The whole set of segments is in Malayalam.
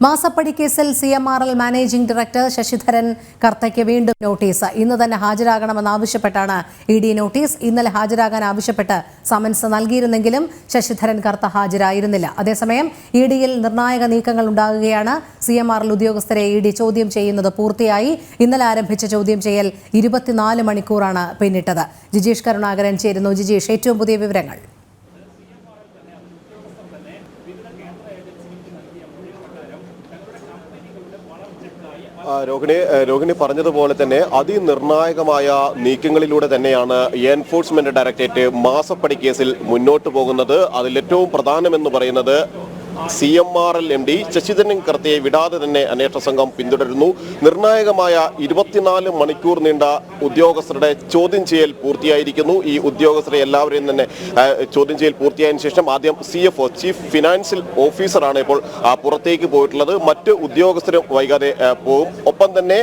മാസപ്പടി കേസിൽ CMRL മാനേജിംഗ് ഡയറക്ടർ ശശിധരൻ കർത്തയ്ക്ക് വീണ്ടും നോട്ടീസ്. ഇന്ന് തന്നെ ഹാജരാകണമെന്നാവശ്യപ്പെട്ടാണ് ED നോട്ടീസ്. ഇന്നലെ ഹാജരാകാൻ ആവശ്യപ്പെട്ട് സമൻസ് നൽകിയിരുന്നെങ്കിലും ശശിധരൻ കർത്ത ഹാജരായിരുന്നില്ല. അതേസമയം EDയിൽ നിർണായക നീക്കങ്ങൾ ഉണ്ടാകുകയാണ്. CMRL ഉദ്യോഗസ്ഥരെ ED ചോദ്യം ചെയ്യുന്നത് പൂർത്തിയായി. ഇന്നലെ ആരംഭിച്ച ചോദ്യം ചെയ്യൽ 24 മണിക്കൂറാണ് പിന്നിട്ടത്. ജിജീഷ് കരുണാകരൻ ചേരുന്നു. ജിജീഷ്, ഏറ്റവും പുതിയ വിവരങ്ങൾ. രോഹിണി പറഞ്ഞതുപോലെ തന്നെ അതിനിർണായകമായ നീക്കങ്ങളിലൂടെ തന്നെയാണ് എൻഫോഴ്സ്മെന്റ് ഡയറക്ടറേറ്റ് മാസപ്പടി കേസിൽ മുന്നോട്ട് പോകുന്നത്. അതിലേറ്റവും പ്രധാനമെന്ന് പറയുന്നത് CMRL MD ശശിധരൻ കർത്തയെ വിടാതെ തന്നെ അന്വേഷണ സംഘം പിന്തുടരുന്നു. നിർണായകമായ 24 മണിക്കൂർ നീണ്ട ഉദ്യോഗസ്ഥരുടെ ചോദ്യം ചെയ്യൽ പൂർത്തിയായിരിക്കുന്നു. ഈ ഉദ്യോഗസ്ഥരെ എല്ലാവരെയും തന്നെ ചോദ്യം ചെയ്യൽ പൂർത്തിയായതിനു ശേഷം ആദ്യം CFO ചീഫ് ഫിനാൻഷ്യൽ ഓഫീസറാണ് ഇപ്പോൾ പുറത്തേക്ക് പോയിട്ടുള്ളത്. മറ്റ് ഉദ്യോഗസ്ഥരും വൈകാതെ പോകും. ഒപ്പം തന്നെ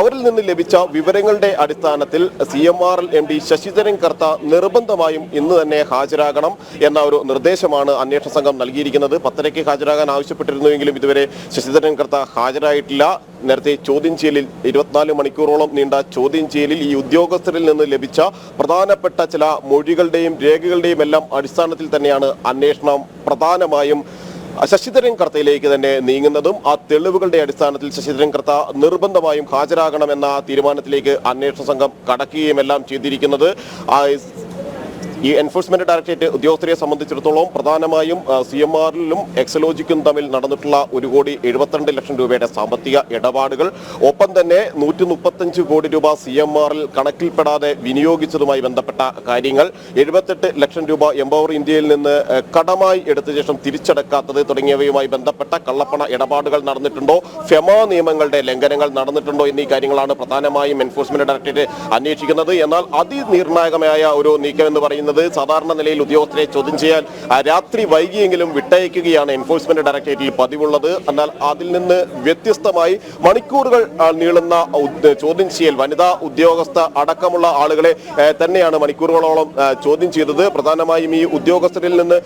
അവരിൽ നിന്ന് ലഭിച്ച വിവരങ്ങളുടെ അടിസ്ഥാനത്തിൽ CMRL MD ശശിധരൻ കർത്ത നിർബന്ധമായും ഇന്ന് തന്നെ ഹാജരാകണം എന്ന ഒരു നിർദ്ദേശമാണ് അന്വേഷണ സംഘം നൽകിയിരിക്കുന്നത്. 10:30 ഹാജരാകാൻ ആവശ്യപ്പെട്ടിരുന്നുവെങ്കിലും ഇതുവരെ ശശിധരൻ കർത്ത ഹാജരായിട്ടില്ല. നേരത്തെ ചോദ്യം ചെയ്യലിൽ 24 മണിക്കൂറോളം നീണ്ട ചോദ്യം ചെയ്യലിൽ ഈ ഉദ്യോഗസ്ഥരിൽ നിന്ന് ലഭിച്ച പ്രധാനപ്പെട്ട ചില മൊഴികളുടെയും രേഖകളുടെയും എല്ലാം അടിസ്ഥാനത്തിൽ തന്നെയാണ് അന്വേഷണം പ്രധാനമായും ശശിധരൻ കർത്തയിലേക്ക് തന്നെ നീങ്ങുന്നതും. ആ തെളിവുകളുടെ അടിസ്ഥാനത്തിൽ ശശിധരൻ കർത്ത നിർബന്ധമായും ഹാജരാകണമെന്ന തീരുമാനത്തിലേക്ക് അന്വേഷണ സംഘം കടക്കുകയും എല്ലാം ചെയ്തിരിക്കുന്നത്. ഈ എൻഫോഴ്സ്മെന്റ് ഡയറക്ടറേറ്റ് ഉദ്യോഗസ്ഥരെ സംബന്ധിച്ചിടത്തോളം പ്രധാനമായും CMRലും എക്സലോജിക്കും തമ്മിൽ നടന്നിട്ടുള്ള 1,72,00,000 രൂപയുടെ സാമ്പത്തിക ഇടപാടുകൾ, ഒപ്പം തന്നെ 135 കോടി രൂപ CMRൽ കണക്കിൽപ്പെടാതെ വിനിയോഗിച്ചതുമായി ബന്ധപ്പെട്ട കാര്യങ്ങൾ, 78 ലക്ഷം രൂപ എംപവർ ഇന്ത്യയിൽ നിന്ന് കടമായി എടുത്ത ശേഷം തിരിച്ചടക്കാത്തത് തുടങ്ങിയവയുമായി ബന്ധപ്പെട്ട കള്ളപ്പണ ഇടപാടുകൾ നടന്നിട്ടുണ്ടോ, ഫെമ നിയമങ്ങളുടെ ലംഘനങ്ങൾ നടന്നിട്ടുണ്ടോ എന്നീ കാര്യങ്ങളാണ് പ്രധാനമായും എൻഫോഴ്സ്മെന്റ് ഡയറക്ടറേറ്റ് അന്വേഷിക്കുന്നത്. എന്നാൽ അതിനിർണായകമായ ഒരു നീക്കം എന്ന് പറയുന്നത് സാധാരണ നിലയിൽ ഉദ്യോഗസ്ഥരെ ചോദ്യം ചെയ്യാൻ രാത്രി വൈകിയെങ്കിലും വിട്ടയക്കുകയാണ് എൻഫോഴ്സ്മെന്റ് ഡയറക്ടറേറ്റിൽ പതിവുള്ളത്. എന്നാൽ അതിൽ നിന്ന് വ്യത്യസ്തമായി മണിക്കൂറുകൾ നീളുന്ന ചോദ്യം ചെയ്യൽ, വനിതാ ഉദ്യോഗസ്ഥ അടക്കമുള്ള ആളുകളെ തന്നെയാണ് മണിക്കൂറുകളോളം ചോദ്യം ചെയ്തത്. പ്രധാനമായും ഈ ഉദ്യോഗസ്ഥരിൽ നിന്ന്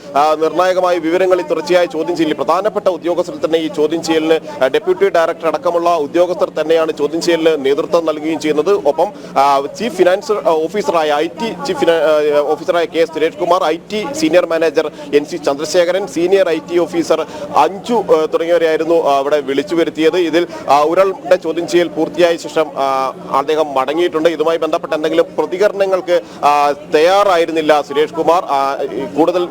നിർണായകമായ വിവരങ്ങളിൽ തുടർച്ചയായ ചോദ്യം ചെയ്യൽ പ്രധാനപ്പെട്ട ഉദ്യോഗസ്ഥരിൽ തന്നെ ഈ ചോദ്യം ചെയ്യലിന് ഡെപ്യൂട്ടി ഡയറക്ടർ അടക്കമുള്ള ഉദ്യോഗസ്ഥർ തന്നെയാണ് ചോദ്യം ചെയ്യലിന് നേതൃത്വം നൽകുകയും ചെയ്യുന്നത്. ഒപ്പം ചീഫ് ഫിനാൻഷ്യൽ ഓഫീസറായ IT ചീഫ് ഓഫീസറായ K. Suresh Kumar, IT senior manager NC Chandrasekharan, senior IT officer Anju തുടങ്ങിയവരെയായിരുന്നു അവിടെ വിളിച്ചു വരുത്തിയത്. ഇതിൽ ഒരാളുടെ ചോദ്യം ചെയ്യൽ പൂർത്തിയായ ശേഷം അദ്ദേഹം മടങ്ങിയിട്ടുണ്ട്. ഇതുമായി ബന്ധപ്പെട്ട എന്തെങ്കിലും പ്രതികരണങ്ങൾക്ക് തയ്യാറായിരുന്നില്ല സുരേഷ് കുമാർ. കൂടുതൽ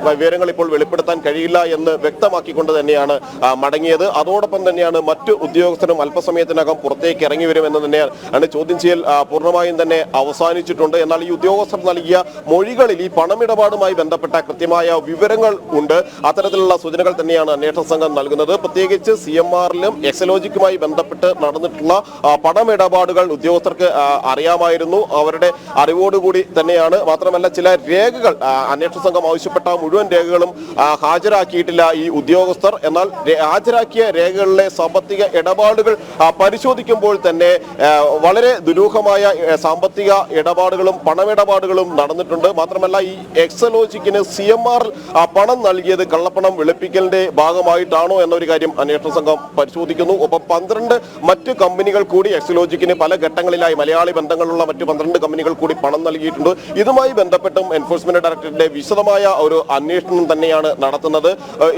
വിവരങ്ങൾ ഇപ്പോൾ വെളിപ്പെടുത്താൻ കഴിയില്ല എന്ന് വ്യക്തമാക്കിക്കൊണ്ട് തന്നെയാണ് മടങ്ങിയത്. അതോടൊപ്പം തന്നെയാണ് മറ്റു ഉദ്യോഗസ്ഥരും അല്പസമയത്തിനകം പുറത്തേക്ക് ഇറങ്ങി വരുമെന്ന് തന്നെയാണ് ചോദ്യം ചെയ്യൽ പൂർണ്ണമായും തന്നെ അവസാനിച്ചിട്ടുണ്ട്. എന്നാൽ ഈ ഉദ്യോഗസ്ഥർ നൽകിയ മൊഴികളിൽ ഈ പണമിടപാടുമായി ബന്ധപ്പെട്ട കൃത്യമായ വിവരങ്ങൾ ഉണ്ട്. അത്തരത്തിലുള്ള സൂചനകൾ തന്നെയാണ് അന്വേഷണ സംഘം നൽകുന്നത്. പ്രത്യേകിച്ച് CMRലും എക്സലോജിക്കുമായി ബന്ധപ്പെട്ട് നടന്നിട്ടുള്ള പണമിടപാടുകൾ ഉദ്യോഗസ്ഥർക്ക് അറിയാമായിരുന്നു. അവരുടെ അറിവോടുകൂടി തന്നെയാണ്. മാത്രമല്ല ചില രേഖകൾ അന്വേഷണ സംഘം ആവശ്യപ്പെട്ട മുഴുവൻ രേഖകളും ഹാജരാക്കിയിട്ടില്ല ഈ ഉദ്യോഗസ്ഥർ. എന്നാൽ ഹാജരാക്കിയ രേഖകളിലെ സാമ്പത്തിക ഇടപാടുകൾ പരിശോധിക്കുമ്പോൾ തന്നെ വളരെ ദുരൂഹമായ സാമ്പത്തിക ഇടപാടുകളും പണമിടപാടുകളും നടന്നിട്ടുണ്ട്. മാത്രമല്ല ഈ എക്സലോജിക്കിന് CMR പണം നൽകിയത് കള്ളപ്പണം വെളുപ്പിക്കലിന്റെ ഭാഗമായിട്ടാണോ എന്നൊരു കാര്യം അന്വേഷണ സംഘം പരിശോധിക്കുന്നു. ഒപ്പം 12 മറ്റ് കമ്പനികൾ കൂടി എക്സലോജിക്കിന് പല ഘട്ടങ്ങളിലായി മലയാളി ബന്ധങ്ങളുള്ള മറ്റ് 12 കമ്പനികൾ കൂടി പണം നൽകിയിട്ടുണ്ട്. ഇതുമായി ബന്ധപ്പെട്ടും എൻഫോഴ്സ്മെന്റ് ഡയറക്ടറേറ്റിന്റെ വിശദമായ ഒരു അന്വേഷണം തന്നെയാണ് നടത്തുന്നത്.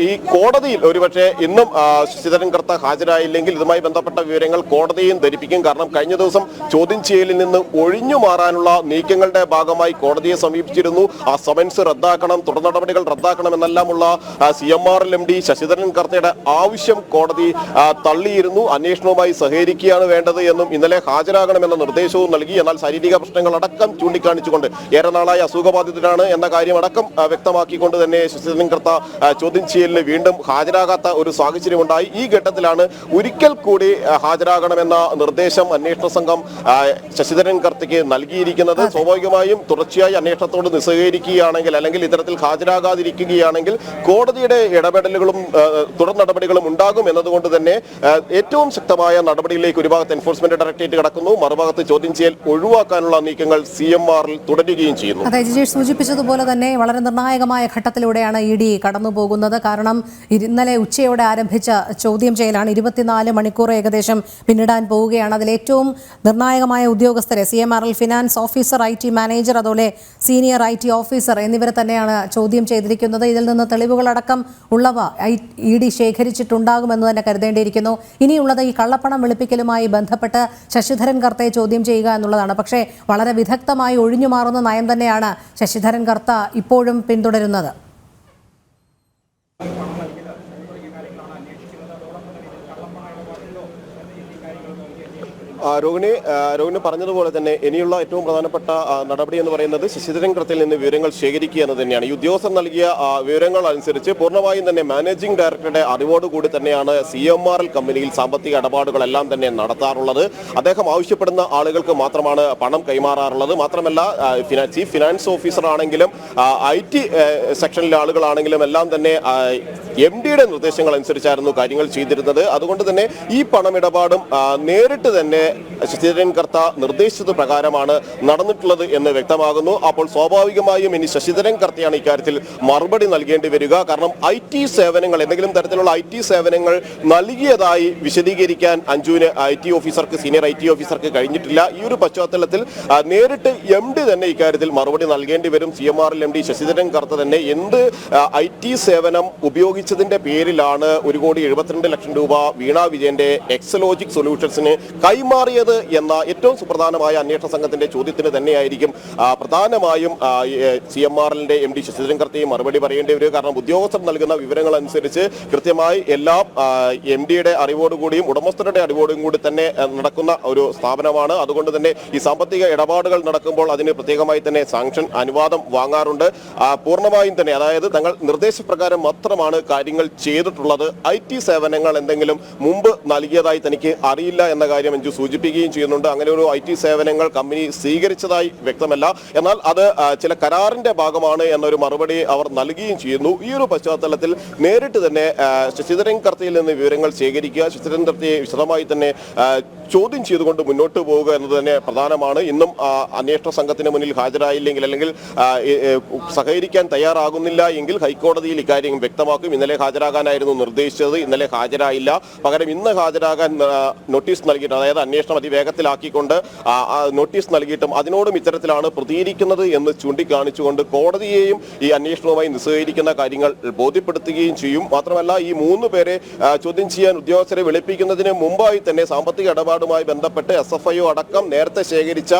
ഈ കോടതിയിൽ ഒരുപക്ഷെ ഇന്നും ശശിധരൻ കർത്ത ഹാജരായില്ലെങ്കിൽ ഇതുമായി ബന്ധപ്പെട്ട വിവരങ്ങൾ കോടതിയും ധരിപ്പിക്കും. കാരണം കഴിഞ്ഞ ദിവസം ചോദ്യം ചെയ്യലിൽ നിന്ന് ഒഴിഞ്ഞു മാറാനുള്ള നീക്കങ്ങളുടെ ഭാഗമായി കോടതിയെ സമീപിച്ചിരുന്നു. ആ സമൻസ് റദ്ദാക്കണം, തുടർ നടപടികൾ റദ്ദാക്കണമെന്നെല്ലാമുള്ള CMRL MD ശശിധരൻ കർത്തയുടെ ആവശ്യം കോടതി തള്ളിയിരുന്നു. അന്വേഷണവുമായി സഹകരിക്കുകയാണ് വേണ്ടത് എന്നും ഇന്നലെ ഹാജരാകണമെന്ന നിർദ്ദേശവും നൽകി. എന്നാൽ ശാരീരിക പ്രശ്നങ്ങൾ അടക്കം ചൂണ്ടിക്കാണിച്ചുകൊണ്ട് ഏറെ നാളായി അസുഖബാധിതനാണ് എന്ന കാര്യം അടക്കം വ്യക്തമാക്കിക്കൊണ്ട് തന്നെ ശശിധരൻ കർത്ത ചോദ്യം ചെയ്യലിന് വീണ്ടും ഹാജരാകാത്ത ഒരു സാഹചര്യമുണ്ടായി. ഈ ഘട്ടത്തിലാണ് ഒരിക്കൽ കൂടി ഹാജരാകണമെന്ന നിർദ്ദേശം അന്വേഷണ സംഘം ശശിധരൻ കർത്തയ്ക്ക് നൽകിയിരിക്കുന്നത്. സ്വാഭാവികമായും തുടർച്ചയായി അന്വേഷണ അന്വേഷണത്തോട് നിസ്സഹകരിക്കുകയാണെങ്കിൽ അല്ലെങ്കിൽ ഇത്തരത്തിൽ ഹാജരാകാതിരിക്കുകയാണെങ്കിൽ കോടതിയുടെ ഇടപെടലുകളും തുടർ നടപടികളും ഉണ്ടാകും എന്നതുകൊണ്ട് തന്നെ ഏറ്റവും ശക്തമായ നടപടിയിലേക്ക് ഒരു ഭാഗത്ത് എൻഫോഴ്സ്മെന്റ് ഡയറക്ടറേറ്റ് കടക്കുന്നു, മറുഭാഗത്ത് ചോദ്യം ചെയ്യൽ ഒഴിവാക്കാനുള്ള നീക്കങ്ങൾ CMRൽ തുടരുകയും ചെയ്യുന്നു. അതെ, ജിജേഷ് സൂചിപ്പിച്ചതുപോലെ തന്നെ വളരെ നിർണായകമായ ഘട്ടത്തിലൂടെയാണ് ED കടന്നു പോകുന്നത്. കാരണം ഇന്നലെ ഉച്ചയോടെ ആരംഭിച്ച ചോദ്യം ചെയ്യലാണ് 24 മണിക്കൂർ ഏകദേശം പിന്നിടാൻ പോവുകയാണ്. അതിലേറ്റവും നിർണായകമായ ഉദ്യോഗസ്ഥരെ CMRൽ ഫിനാൻസ് ഓഫീസർ, IT മാനേജർ, അതുപോലെ സീനിയർ IT ഓഫീസർ എന്നിവരെ തന്നെയാണ് ചോദ്യം ചെയ്തിരിക്കുന്നത്. ഇതിൽ നിന്ന് തെളിവുകളടക്കം ഉള്ളവ ED ശേഖരിച്ചിട്ടുണ്ടാകുമെന്ന് തന്നെ കരുതേണ്ടിയിരിക്കുന്നു. ഇനിയുള്ളത് ഈ കള്ളപ്പണം വെളുപ്പിക്കലുമായി ബന്ധപ്പെട്ട് ശശിധരൻ കർത്തയെ ചോദ്യം ചെയ്യുക എന്നുള്ളതാണ്. പക്ഷേ വളരെ വിദഗ്ധമായി ഒഴിഞ്ഞു മാറുന്ന നയം തന്നെയാണ് ശശിധരൻ കർത്ത ഇപ്പോഴും പിന്തുടരുന്നത്. രോഹിണി പറഞ്ഞതുപോലെ തന്നെ ഇനിയുള്ള ഏറ്റവും പ്രധാനപ്പെട്ട നടപടി എന്ന് പറയുന്നത് ശശിധരൻ കർത്തയിൽ നിന്ന് വിവരങ്ങൾ ശേഖരിക്കുക എന്ന് തന്നെയാണ്. ഈ ഉദ്യോഗസ്ഥർ നൽകിയ വിവരങ്ങൾ അനുസരിച്ച് പൂർണ്ണമായും തന്നെ മാനേജിംഗ് ഡയറക്ടറുടെ അറിവോടുകൂടി തന്നെയാണ് CMRൽ കമ്പനിയിൽ സാമ്പത്തിക ഇടപാടുകളെല്ലാം തന്നെ നടത്താറുള്ളത്. അദ്ദേഹം ആവശ്യപ്പെടുന്ന ആളുകൾക്ക് മാത്രമാണ് പണം കൈമാറാറുള്ളത്. മാത്രമല്ല ചീഫ് ഫിനാൻസ് ഓഫീസർ ആണെങ്കിലും IT സെക്ഷനിലെ ആളുകളാണെങ്കിലും എല്ലാം തന്നെ MDയുടെ നിർദ്ദേശങ്ങൾ അനുസരിച്ചായിരുന്നു കാര്യങ്ങൾ ചെയ്തിരുന്നത്. അതുകൊണ്ട് തന്നെ ഈ പണമിടപാടും നേരിട്ട് തന്നെ ശശിധരൻ കർത്ത നിർദ്ദേശിച്ചത് പ്രകാരമാണ് നടന്നിട്ടുള്ളത് എന്ന് വ്യക്തമാകുന്നു. അപ്പോൾ സ്വാഭാവികമായും ഇനി ശശിധരൻ കർത്തയാണ് ഇക്കാര്യത്തിൽ മറുപടി നൽകേണ്ടി വരിക. കാരണം IT സേവനങ്ങൾ, എന്തെങ്കിലും തരത്തിലുള്ള IT സേവനങ്ങൾ നൽകിയതായി വിശദീകരിക്കാൻ അഞ്ജുവിന് സീനിയർ IT ഓഫീസർക്ക് കഴിഞ്ഞിട്ടില്ല. ഈ ഒരു പശ്ചാത്തലത്തിൽ നേരിട്ട് MD തന്നെ ഇക്കാര്യത്തിൽ മറുപടി നൽകേണ്ടി വരും. CMRൽ MD ശശിധരൻ കർത്ത തന്നെ എന്ത് IT സേവനം ഉപയോഗിച്ചതിന്റെ പേരിലാണ് 1,72,00,000 രൂപ വീണ വിജയന്റെ എക്സലോജിക് സൊല്യൂഷൻസിന് കൈമാറിയത് എന്ന ഏറ്റവും സുപ്രധാനമായ അന്വേഷണ സംഘത്തിന്റെ ചോദ്യത്തിന് തന്നെയായിരിക്കും പ്രധാനമായും CMRലിന്റെ MD ശശിധരൻ കർത്തയും മറുപടി പറയേണ്ടി വരിക. കാരണം ഉദ്യോഗസ്ഥർ നൽകുന്ന വിവരങ്ങൾ അനുസരിച്ച് കൃത്യമായി എല്ലാം MDയുടെ അറിവോടുകൂടിയും ഉടമസ്ഥരുടെ അറിവോടും കൂടി തന്നെ നടക്കുന്ന ഒരു സ്ഥാപനമാണ്. അതുകൊണ്ട് തന്നെ ഈ സാമ്പത്തിക ഇടപാടുകൾ നടക്കുമ്പോൾ അതിന് പ്രത്യേകമായി തന്നെ സാങ്ഷൻ അനുവാദം വാങ്ങാറുണ്ട്. പൂർണ്ണമായും തന്നെ, അതായത് തങ്ങൾ നിർദ്ദേശപ്രകാരം മാത്രമാണ് കാര്യങ്ങൾ ചെയ്തിട്ടുള്ളത്. IT സേവനങ്ങൾ എന്തെങ്കിലും മുമ്പ് നൽകിയതായി തനിക്ക് അറിയില്ല എന്ന കാര്യം അഞ്ജു സൂചിപ്പിക്കുകയും ചെയ്യുന്നുണ്ട്. അങ്ങനെ ഒരു IT സേവനങ്ങൾ കമ്പനി സ്വീകരിച്ചതായി വ്യക്തമല്ല. എന്നാൽ അത് ചില കരാറിന്റെ ഭാഗമാണ് എന്നൊരു മറുപടി അവർ നൽകുകയും ചെയ്യുന്നു. ഈ ഒരു പശ്ചാത്തലത്തിൽ നേരിട്ട് തന്നെ ശശിധരൻ കർത്തയിൽ നിന്ന് വിവരങ്ങൾ ശേഖരിക്കുക, ശശിധരൻ കർത്തയെ വിശദമായി തന്നെ ചോദ്യം ചെയ്തുകൊണ്ട് മുന്നോട്ട് പോവുക എന്നത് തന്നെ പ്രധാനമാണ്. ഇന്നും അന്വേഷണ സംഘത്തിന് മുന്നിൽ ഹാജരായില്ലെങ്കിൽ അല്ലെങ്കിൽ സഹകരിക്കാൻ തയ്യാറാകുന്നില്ല എങ്കിൽ ഹൈക്കോടതിയിൽ ഇക്കാര്യം വ്യക്തമാക്കും. ഇന്നലെ ഹാജരാകാനായിരുന്നു നിർദ്ദേശിച്ചത്, ഇന്നലെ ഹാജരായില്ല. പകരം ഇന്ന് ഹാജരാകാൻ നോട്ടീസ് നൽകിയിട്ട്, അതായത് അന്വേഷണം അതിവേഗത്തിലാക്കിക്കൊണ്ട് നോട്ടീസ് നൽകിയിട്ടും അതിനോടും ഇത്തരത്തിലാണ് പ്രതികരിക്കുന്നത് എന്ന് ചൂണ്ടിക്കാണിച്ചുകൊണ്ട് കോടതിയെയും ഈ അന്വേഷണവുമായി നിസ്സഹകരിക്കുന്ന കാര്യങ്ങൾ ബോധ്യപ്പെടുത്തുകയും ചെയ്യും. മാത്രമല്ല ഈ 3 പേരെ ചോദ്യം ചെയ്യാൻ ഉദ്യോഗസ്ഥരെ വിളിപ്പിക്കുന്നതിന് മുമ്പായി തന്നെ സാമ്പത്തിക ഇടപാടുമായി ബന്ധപ്പെട്ട് SFIO അടക്കം നേരത്തെ ശേഖരിച്ച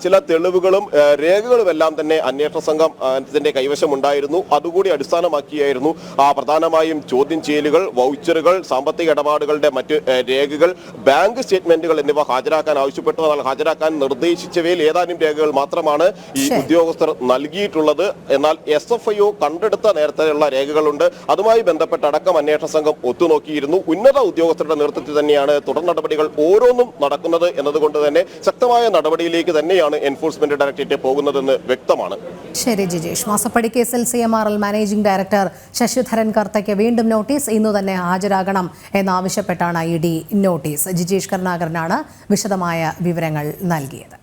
ചില തെളിവുകളും രേഖകളുമെല്ലാം തന്നെ അന്വേഷണ സംഘത്തിന്റെ കൈവശമുണ്ടായിരുന്നു. അതുകൂടി അടിസ്ഥാനമാക്കിയായിരുന്നു പ്രധാനമായും ചോദ്യം ചെയ്യലുകൾ, വൗച്ചറുകൾ, സാമ്പത്തിക ഇടപാടുകളുടെ മറ്റ് രേഖകൾ, ബാങ്ക് സ്റ്റേറ്റ്മെന്റുകൾ എന്നിവ ഹാജരാക്കാൻ ആവശ്യപ്പെട്ടു. എന്നാൽ ഹാജരാക്കാൻ നിർദ്ദേശിച്ചവയിൽ ഏതാനും രേഖകൾ മാത്രമാണ് ഈ ഉദ്യോഗസ്ഥർ നൽകിയിട്ടുള്ളത്. എന്നാൽ SFIO കണ്ടെടുത്ത നേരത്തെയുള്ള രേഖകളുണ്ട്. അതുമായി ബന്ധപ്പെട്ട അടക്കം അന്വേഷണ സംഘം ഒത്തുനോക്കിയിരുന്നു. ഉന്നത ഉദ്യോഗസ്ഥരുടെ നേതൃത്വത്തിൽ തന്നെയാണ് തുടർ നടപടികൾ ഓരോന്നും നടക്കുന്നത് എന്നതുകൊണ്ട് തന്നെ ശക്തമായ നടപടിയിലേക്ക് തന്നെയാണ് എൻഫോഴ്സ്മെന്റ് ഡയറക്ടറേറ്റ് പോകുന്നതെന്ന് വ്യക്തമാണ്. ശരി ജിജേഷ്, മാസപ്പടി കേസിൽ CMRൽ മാനേജിംഗ് ഡയറക്ടർ ശശിധരൻ കർത്തയ്ക്ക് വീണ്ടും നോട്ടീസ്. ഇന്നു തന്നെ ഹാജരാകണം എന്നാവശ്യപ്പെട്ടാണ് ED നോട്ടീസ്. ജിജേഷ് കരുണാകരനാണ് വിശദമായ വിവരങ്ങൾ നൽകിയത്.